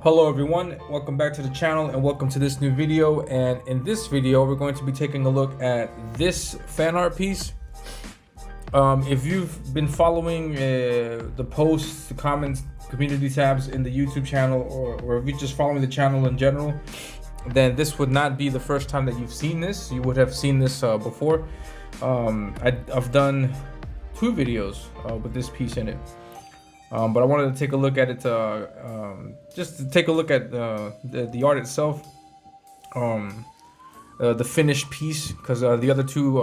Hello everyone, welcome back to the channel and welcome to this new video. And in this video we're going to be taking a look at this fan art piece. If you've been following the posts, the comments, community tabs in the YouTube channel, or if you're just following the channel in general, then this would not be the first time that you've seen this. You would have seen this before. I've done two videos with this piece in it. But I wanted to take a look at it, just to take a look at the art itself, the finished piece, because the other two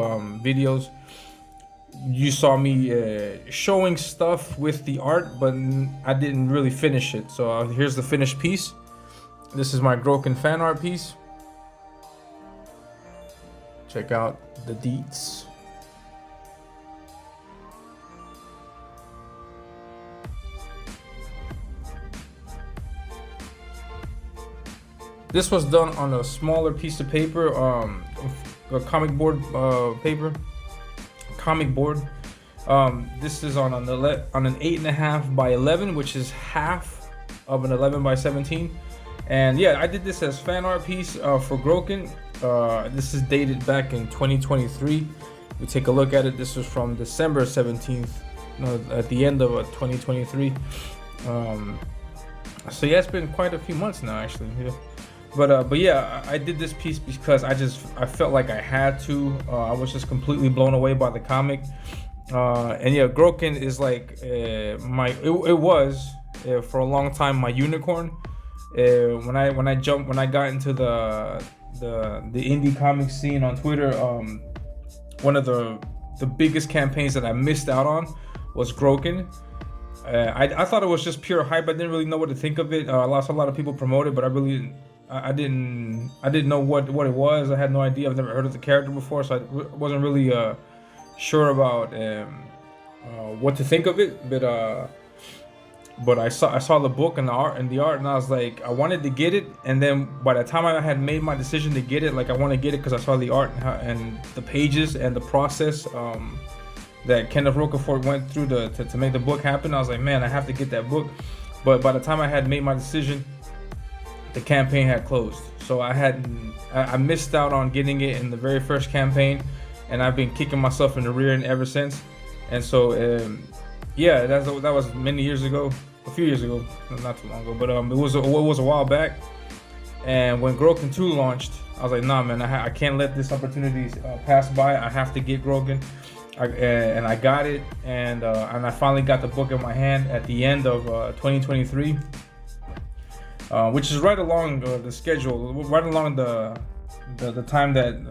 videos you saw me showing stuff with the art, but I didn't really finish it. So here's the finished piece. This is my Groken fan art piece. Check out the deets. This was done on a smaller piece of paper, a comic board comic board. This is on an 8.5 by 11, which is half of an 11 by 17. And yeah, I did this as fan art piece for Groken. This is dated back in 2023. We take a look at it. This was from December 17th, at the end of 2023. So yeah, it's been quite a few months now, actually. Yeah. But yeah, I did this piece because I felt like I had to. I was just completely blown away by the comic. And yeah, Groken is like it was for a long time my unicorn. When I got into the indie comic scene on Twitter, one of the biggest campaigns that I missed out on was Groken. I thought it was just pure hype. I didn't really know what to think of it. I lost a lot of people promote it, but I didn't know what it was. I had no idea. I've never heard of the character before, so I wasn't really sure about what to think of it. But I saw the book and the art, and I was like, I wanted to get it. And then by the time I had made my decision to get it, like, I want to get it because I saw the art and the pages and the process that Kenneth Rocafort went through to make the book happen. I was like, man, I have to get that book. But by the time I had made my decision, the campaign had closed. So I missed out on getting it in the very first campaign, and I've been kicking myself in the rear end ever since. And so yeah, that was many years ago, a few years ago, not too long ago, but it was a while back. And when Groken 2 launched, I was like, nah, man, I can't let this opportunity pass by. I have to get Groken. And I got it, and I finally got the book in my hand at the end of 2023, which is right along the schedule, right along the time that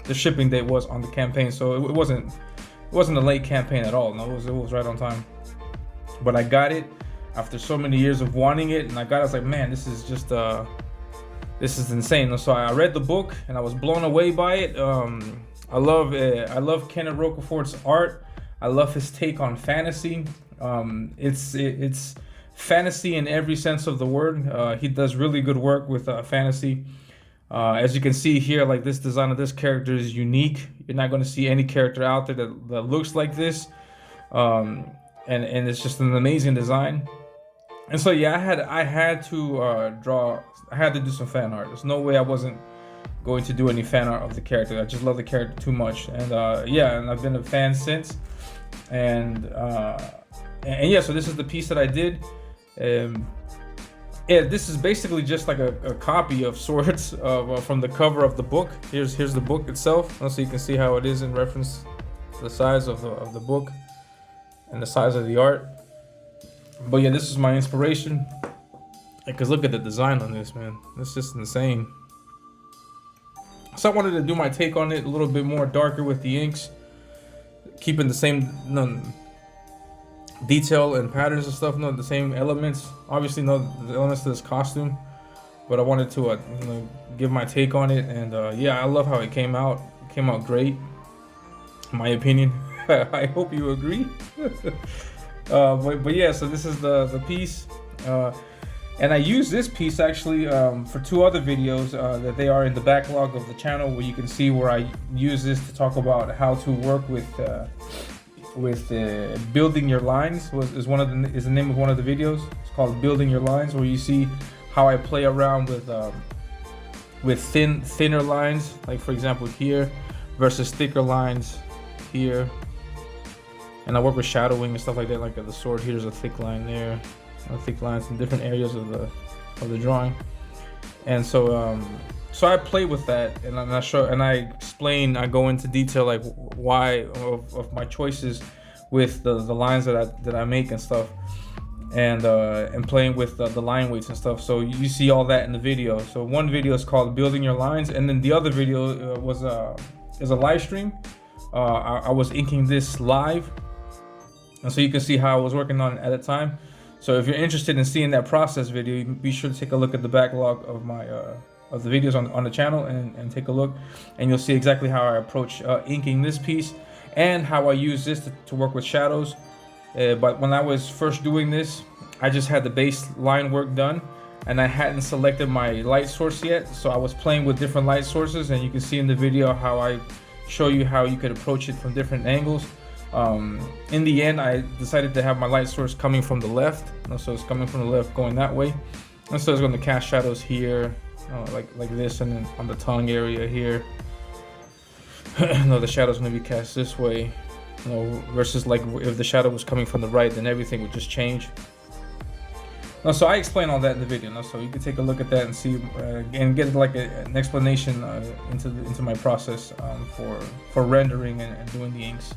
the shipping date was on the campaign. So it wasn't a late campaign at all. No, it was right on time. But I got it after so many years of wanting it, and I was like, man, this is just this is insane. So I read the book and I was blown away by it. I love Kenneth Rocafort's art. I love his take on fantasy. It's fantasy in every sense of the word. He does really good work with fantasy. As you can see here, like, this design of this character is unique. You're not going to see any character out there that looks like this. And it's just an amazing design. And so yeah, I had to do some fan art. There's no way I wasn't going to do any fan art of the character. I just love the character too much. And yeah, and I've been a fan since. And yeah, so this is the piece that I did. Yeah, this is basically just like a copy of sorts from the cover of the book. Here's the book itself, so you can see how it is in reference to the size of the book and the size of the art. But yeah, this is my inspiration. Because look at the design on this, man. It's just insane. So I wanted to do my take on it a little bit more darker with the inks, keeping the same detail and patterns and stuff, the same elements. Obviously, the elements to this costume, but I wanted to give my take on it. And yeah, I love how it came out. It came out great, in my opinion. I hope you agree. But yeah, so this is the piece. And I use this piece actually for two other videos that they are in the backlog of the channel, where you can see where I use this to talk about how to work with building your lines. Is the name of one of the videos. It's called Building Your Lines, where you see how I play around with thinner lines, like for example here, versus thicker lines here. And I work with shadowing and stuff like that. Like the sword here's a thick line there, thick lines in different areas of the drawing. And so I play with that, and I explain, I go into detail like why of my choices with the lines that I make and stuff, and playing with the line weights and stuff. So you see all that in the video. So one video is called Building Your Lines, and then the other video is a live stream. I was inking this live, and so you can see how I was working on it at a time. So if you're interested in seeing that process video, be sure to take a look at the backlog of my of the videos on the channel, and take a look, and you'll see exactly how I approach inking this piece, and how I use this to work with shadows. But when I was first doing this, I just had the base line work done, and I hadn't selected my light source yet. So I was playing with different light sources, and you can see in the video how I show you how you could approach it from different angles. In the end, I decided to have my light source coming from the left, so it's coming from the left going that way, and so it's going to cast shadows here, like this, and then on the tongue area here. No, the shadow's going to be cast this way, versus like if the shadow was coming from the right, then everything would just change. So I explain all that in the video, so you can take a look at that and see and get like an explanation into my process for rendering and doing the inks.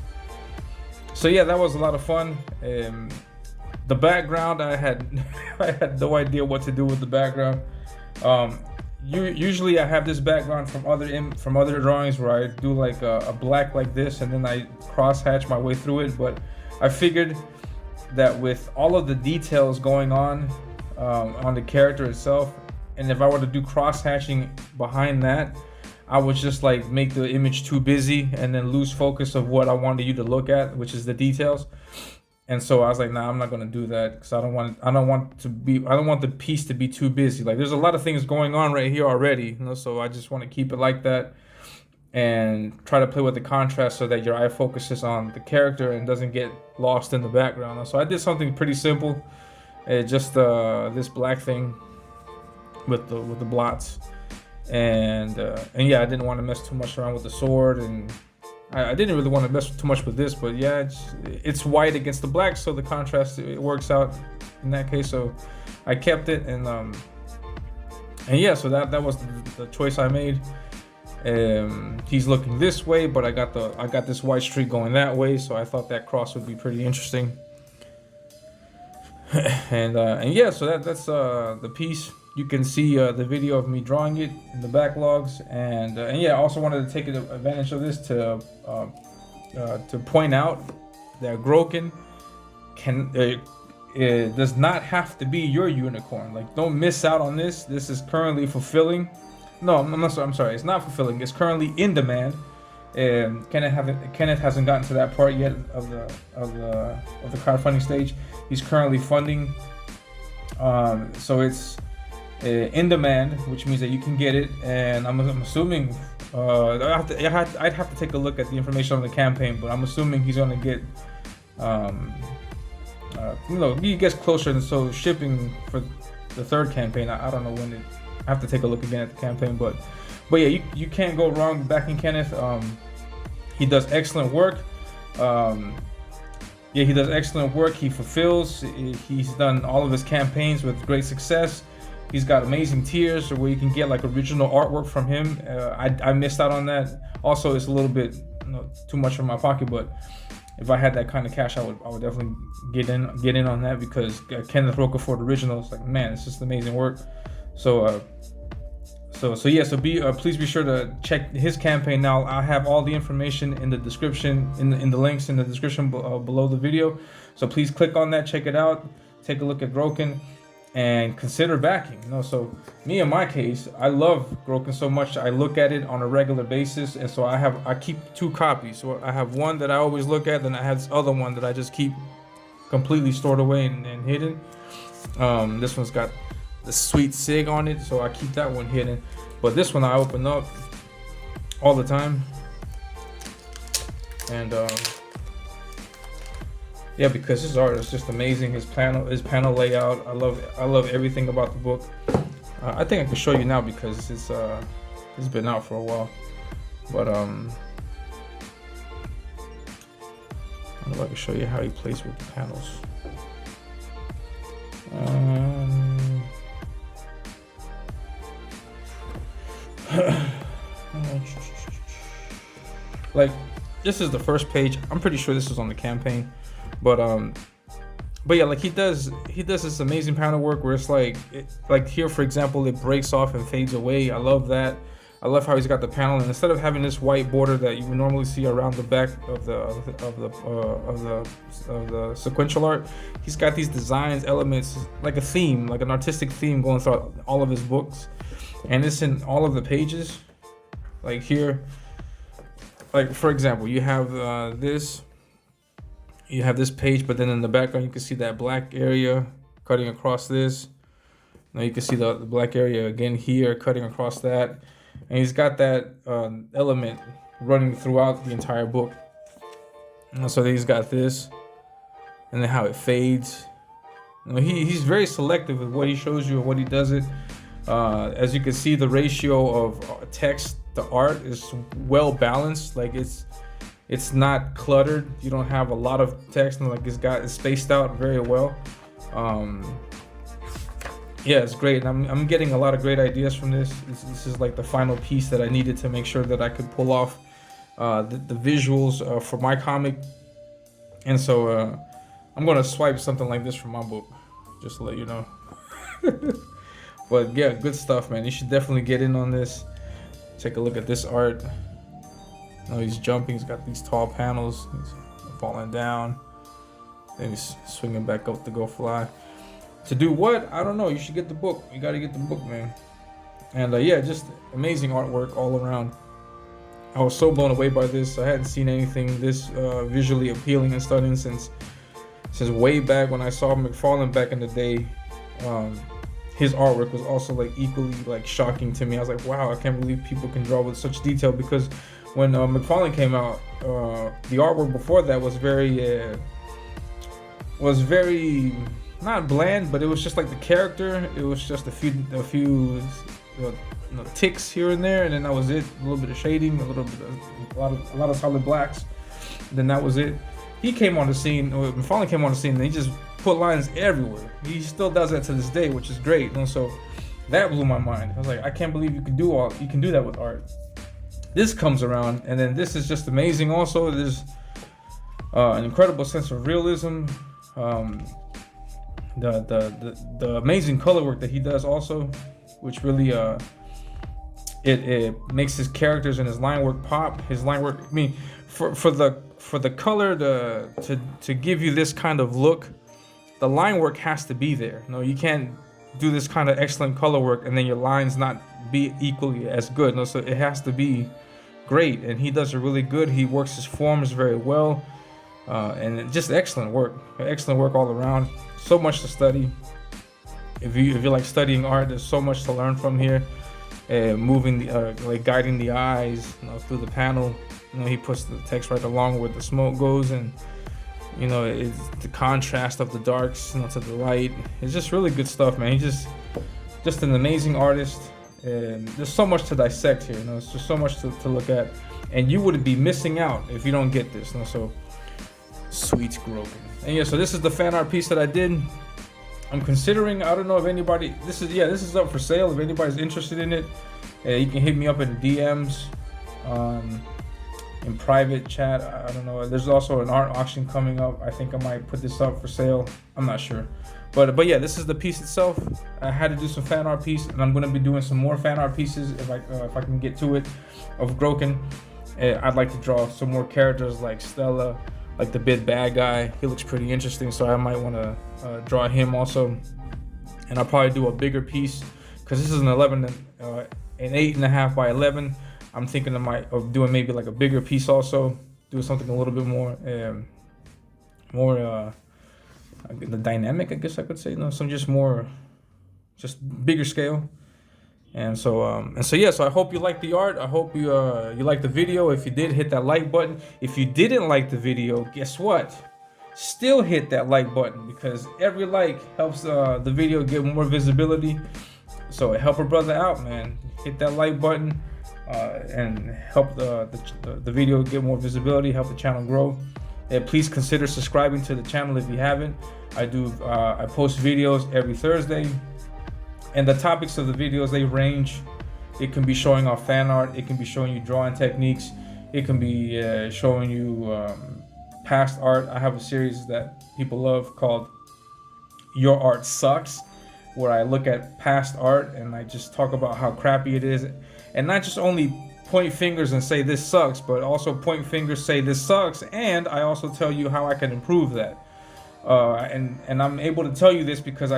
So yeah, that was a lot of fun. The background, I had no idea what to do with the background. Usually I have this background from other drawings where I do like a black like this, and then I cross hatch my way through it. But I figured that with all of the details going on the character itself, and if I were to do cross hatching behind that, I would just like make the image too busy and then lose focus of what I wanted you to look at, which is the details. And so I was like, nah, I'm not gonna do that, because I don't want the piece to be too busy. Like there's a lot of things going on right here already, so I just want to keep it like that and try to play with the contrast so that your eye focuses on the character and doesn't get lost in the background. So I did something pretty simple, just this black thing with the blots. And yeah, I didn't want to mess too much around with the sword, and I didn't really want to mess too much with this, but yeah, it's white against the black, so the contrast, it works out in that case. So I kept it, and yeah, so that was the choice I made. He's looking this way, but I got this white streak going that way, so I thought that cross would be pretty interesting. And yeah, so that's the piece. You can see the video of me drawing it in the backlogs, and yeah, I also wanted to take advantage of this to point out that Groken does not have to be your unicorn. Like, don't miss out on this. This is currently fulfilling. No, I'm sorry. It's not fulfilling. It's currently in demand. Kenneth hasn't gotten to that part yet of the crowdfunding stage. He's currently funding. So it's in demand, which means that you can get it, and I'm assuming I'd have to take a look at the information on the campaign, but I'm assuming he's gonna get he gets closer, and so shipping for the third campaign, I don't know when I have to take a look again at the campaign, but yeah, you can't go wrong backing Kenneth. He does excellent work. Yeah, he does excellent work. He fulfills. He's done all of his campaigns with great success. He's got amazing tiers where you can get like original artwork from him. I missed out on that. Also, it's a little bit too much from my pocket, but if I had that kind of cash, I would definitely get in on that, because Kenneth Rocafort original is like, man, it's just amazing work. So please be sure to check his campaign. Now I have all the information in the description, in the links in the description below the video. So please click on that, check it out, take a look at Groken, and consider backing. So me, in my case, I love Groken so much, I look at it on a regular basis, and so I keep 2 copies. So I have one that I always look at, then I have this other one that I just keep completely stored away and hidden. This one's got the sweet sig on it, so I keep that one hidden. But this one I open up all the time, and Yeah, because his art is just amazing. His panel layout. I love everything about the book. I think I can show you now because it's been out for a while. But I don't know if I can show you how he plays with the panels. Like, this is the first page. I'm pretty sure this was on the campaign, but yeah, like he does this amazing panel work where it's like here, for example, it breaks off and fades away. I love that. I love how he's got the panel, and instead of having this white border that you would normally see around the back of the sequential art, he's got these designs, elements, like a theme, like an artistic theme going throughout all of his books, and it's in all of the pages. Like here, like for example, you have this page, but then in the background you can see that black area cutting across this. Now you can see the black area again here cutting across that. And he's got that element running throughout the entire book. And so he's got this, and then how it fades. You know, he's very selective with what he shows you and what he does it. As you can see, the ratio of text to art is well balanced. Like it's not cluttered. You don't have a lot of text, and like it's spaced out very well. Yeah, it's great. And I'm getting a lot of great ideas from this. This is like the final piece that I needed to make sure that I could pull off the visuals for my comic. And so I'm gonna swipe something like this from my book, just to let you know. But yeah, good stuff, man. You should definitely get in on this. Take a look at this art. Oh, he's jumping. He's got these tall panels. He's falling down. Then he's swinging back up to go fly. To do what? I don't know. You should get the book. You gotta get the book, man. And yeah, just amazing artwork all around. I was so blown away by this. I hadn't seen anything this visually appealing and stunning since way back when I saw McFarlane back in the day. His artwork was also like equally like shocking to me. I was like, wow, I can't believe people can draw with such detail, because when McFarlane came out, the artwork before that was very not bland, but it was just like the character. It was just a few ticks here and there, and then that was it. A little bit of shading, a lot of solid blacks. Then that was it. He came on the scene, or McFarlane came on the scene, and he just put lines everywhere. He still does that to this day, which is great. And so that blew my mind. I was like, I can't believe you can do that with art. This comes around, and then this is just amazing. Also, there's an incredible sense of realism. The amazing color work that he does also, which really it makes his characters and his line work pop. His line work, I mean, for the color to give you this kind of look, the line work has to be there. No, you can't do this kind of excellent color work and then your lines not be equally as good. No, so it has to be great, and he does it really good. He works his forms very well, and just excellent work all around. So much to study. If you like studying art, there's so much to learn from here. Moving like guiding the eyes, through the panel. He puts the text right along where the smoke goes, and it's the contrast of the darks to the light. It's just really good stuff, man. He's just an amazing artist, and there's so much to dissect here. It's just so much to look at, and you would be missing out if you don't get this. So sweet Groken. And yeah, so this is the fan art piece that I did. I'm considering, I don't know if anybody, this is up for sale. If anybody's interested in it, you can hit me up in the DMs, in private chat. I don't know. There's also an art auction coming up. I think I might put this up for sale. I'm not sure. But yeah, this is the piece itself. I had to do some fan art piece, and I'm going to be doing some more fan art pieces if I can get to it, of Groken. I'd like to draw some more characters like Stella, like the big bad guy. He looks pretty interesting, so I might want to draw him also. And I'll probably do a bigger piece, because this is an 8.5 by 11. I'm thinking of doing maybe like a bigger piece also, do something a little bit more the dynamic, I guess I could say. Some just bigger scale. And so yeah, so I hope you like the art. I hope you like the video. If you did, hit that like button. If you didn't like the video, guess what? still hit that like button, because every like helps the video get more visibility. So help a brother out, man. Hit that like button and help the video get more visibility, help the channel grow. And please consider subscribing to the channel if you haven't. I post videos every Thursday, and the topics of the videos, they range. It can be showing off fan art, it can be showing you drawing techniques, it can be showing you past art. I have a series that people love called Your Art Sucks, where I look at past art and I just talk about how crappy it is, and not just only point fingers and say this sucks, but also point fingers, say this sucks, and I also tell you how I can improve that. And I'm able to tell you this because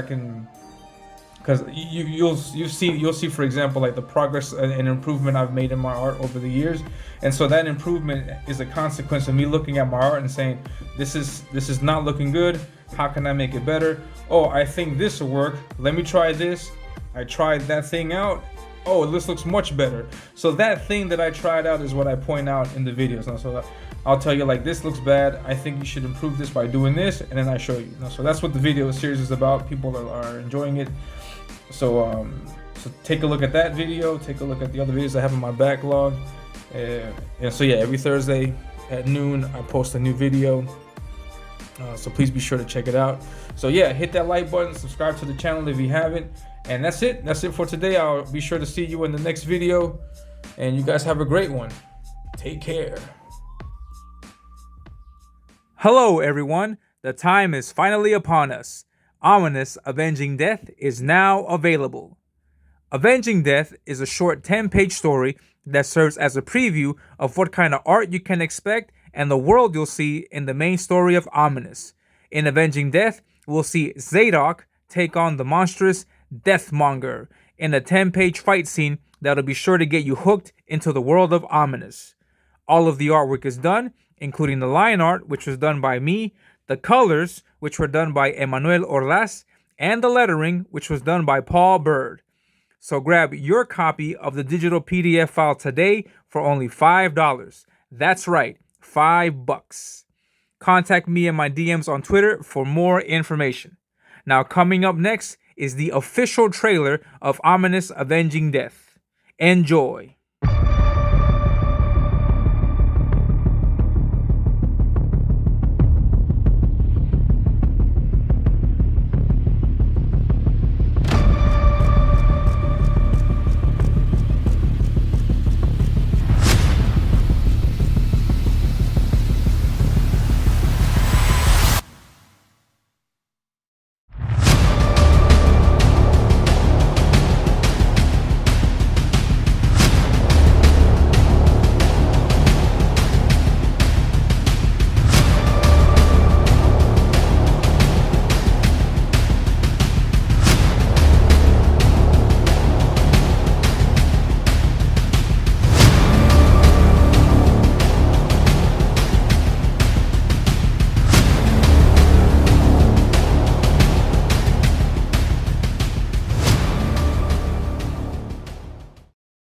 you'll see, for example, like the progress and improvement I've made in my art over the years. And so that improvement is a consequence of me looking at my art and saying, this is not looking good, how can I make it better? Oh, I think this will work, let me try this. I tried that thing out, oh, this looks much better. So that thing that I tried out is what I point out in the videos. And so I'll tell you, like, this looks bad, I think you should improve this by doing this, and then I show you. So that's what the video series is about. People are enjoying it. So take a look at that video, take a look at the other videos I have in my backlog. And so yeah, every Thursday at noon I post a new video. So please be sure to check it out. So yeah, hit that like button, subscribe to the channel if you haven't. And that's it for today. I'll be sure to see you in the next video, and you guys have a great one. Take care. Hello everyone, the time is finally upon us. Ominous Avenging Death is now available. Avenging Death is a short 10-page story that serves as a preview of what kind of art you can expect and the world you'll see in the main story of Ominous. In Avenging Death, we'll see Zadok take on the monstrous Deathmonger in a 10-page fight scene that'll be sure to get you hooked into the world of Ominous. All of the artwork is done, including the line art, which was done by me, the colors, which were done by Emmanuel Orlas, and the lettering, which was done by Paul Bird. So grab your copy of the digital PDF file today for only $5. That's right, $5. Contact me in my DMs on Twitter for more information. Now, coming up next is the official trailer of Ominous Avenging Death. Enjoy.